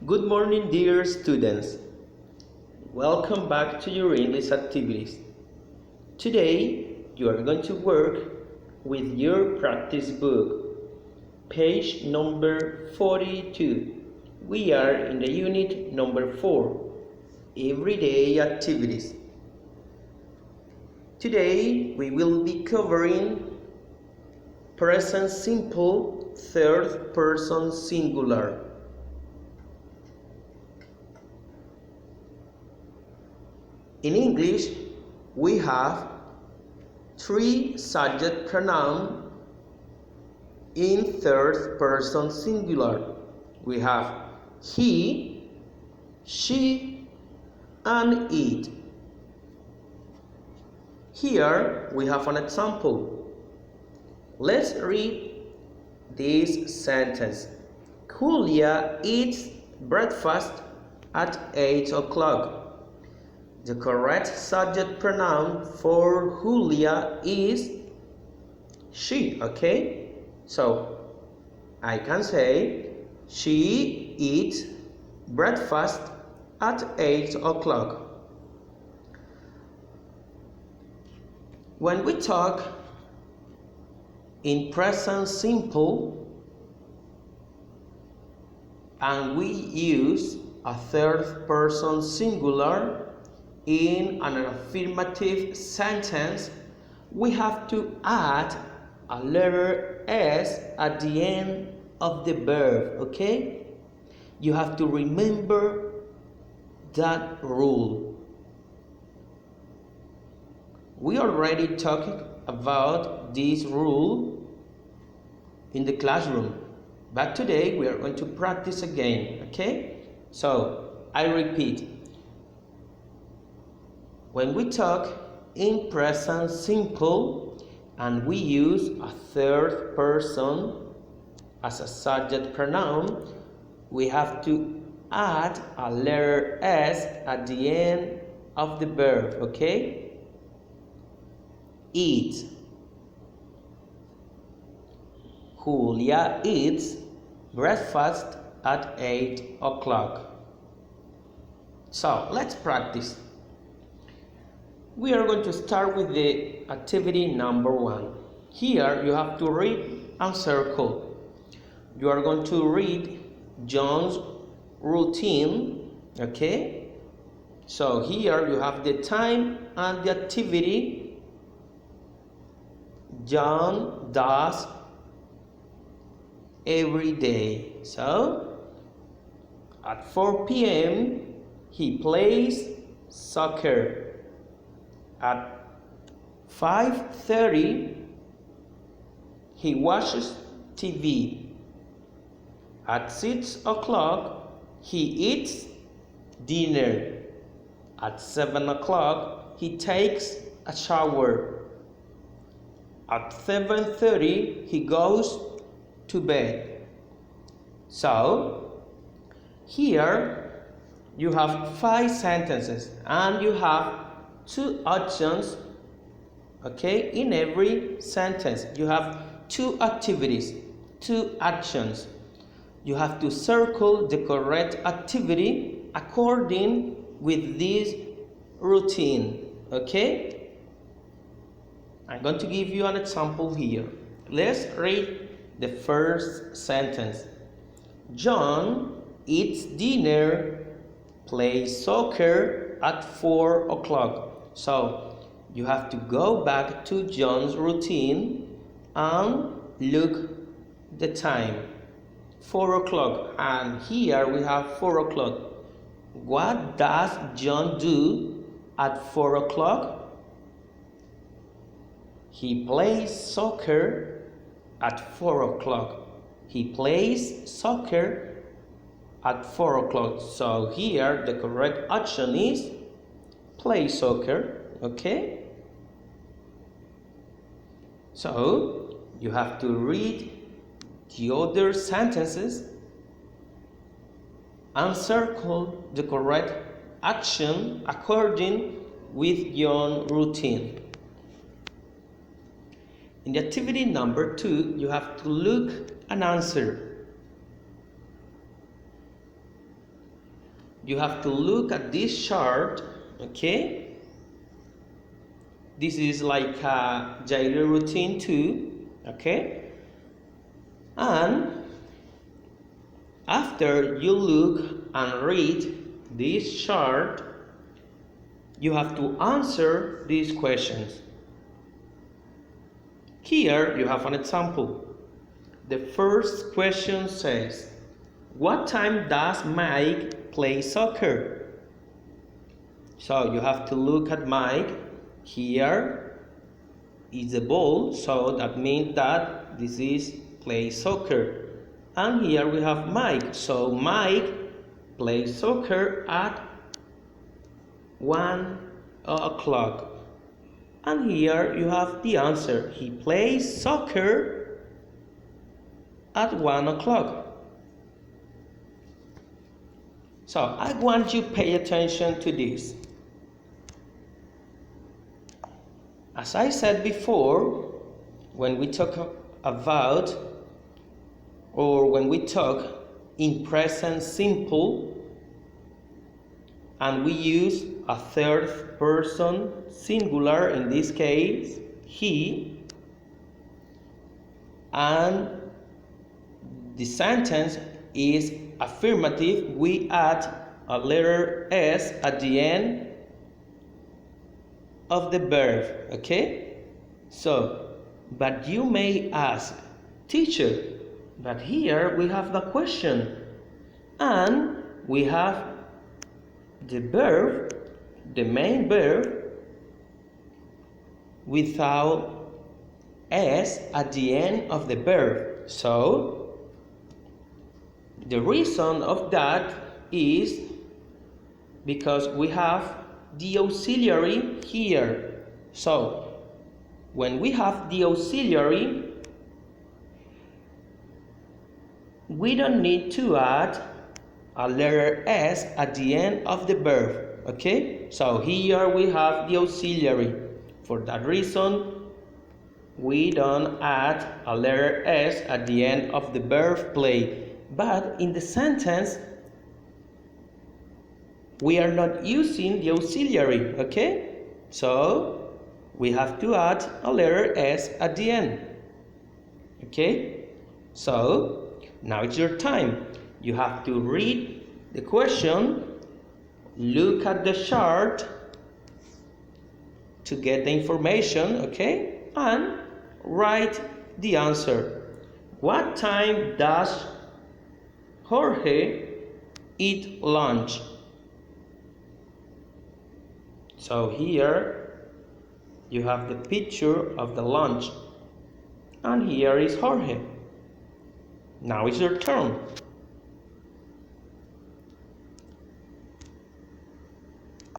Good morning, dear students. Welcome back to your English activities. Today, you are going to work with your practice book, page number 42. We are in the unit number 4, Everyday Activities. Today, we will be covering present simple third person singular. In English, we have 3 subject pronouns in third person singular. We have he, she, and it. Here we have an example. Let's read this sentence. Julia eats breakfast at 8 o'clock. The correct subject pronoun for Julia is she, okay? So I can say she eats breakfast at 8 o'clock. When we talk in present simple and we use a third person singular in an affirmative sentence, we have to add a letter S at the end of the verb, okay? You have to remember that rule. We already talked about this rule in the classroom, but today we are going to practice again, okay? So, I repeat. When we talk in present simple and we use a third person as a subject pronoun, we have to add a letter S at the end of the verb, okay? Eat. Julia eats breakfast at 8 o'clock. So, let's practice. We are going to start with the activity number 1. Here you have to read and circle. You are going to read John's routine, okay? So here you have the time and the activity. John does every day. So at 4 p.m. he plays soccer. At 5:30 he watches TV. At 6 o'clock he eats dinner. At 7 o'clock he takes a shower. At 7:30 he goes to bed. So here you have 5 sentences and you have 2 actions, okay? In every sentence you have 2 activities, 2 actions. You have to circle the correct activity according with this routine, okay? I'm going to give you an example here. Let's read the first sentence. John eats dinner, plays soccer at 4 o'clock. So you have to go back to John's routine and look the time. 4 o'clock, and here we have 4 o'clock. What does John do at 4 o'clock? He plays soccer at 4 o'clock. He plays soccer at 4 o'clock. So here the correct action is play soccer, okay? So you have to read the other sentences and circle the correct action according with your routine. In the activity number 2, you have to look and answer. you have to look at this chart, okay? This is like a daily routine too, okay? And after you look and read this chart, you have to answer these questions. Here you have an example. The first question says, what time does Mike play soccer? So you have to look at Mike. Here is the ball, so that means that this is play soccer. And here we have Mike, so Mike plays soccer at 1 o'clock. And here you have the answer. He plays soccer at 1 o'clock. So I want you to pay attention to this. As I said before, when we talk about or when we talk in present simple and we use a third person singular, in this case he, and the sentence is affirmative, we add a letter S at the end of the verb, okay? So, but you may ask, teacher, but here we have the question and we have the verb, the main verb, without S at the end of the verb. So the reason of that is because we have the auxiliary here. So when we have the auxiliary, we don't need to add a letter S at the end of the verb, okay? So here we have the auxiliary. For that reason, we don't add a letter S at the end of the verb play. But in the sentence, we are not using the auxiliary, okay? So we have to add a letter S at the end, okay? So now it's your time. You have to read the question, look at the chart to get the information, okay? And write the answer. What time does Jorge eat lunch? So here you have the picture of the lunch. And here is Jorge. Now it's your turn.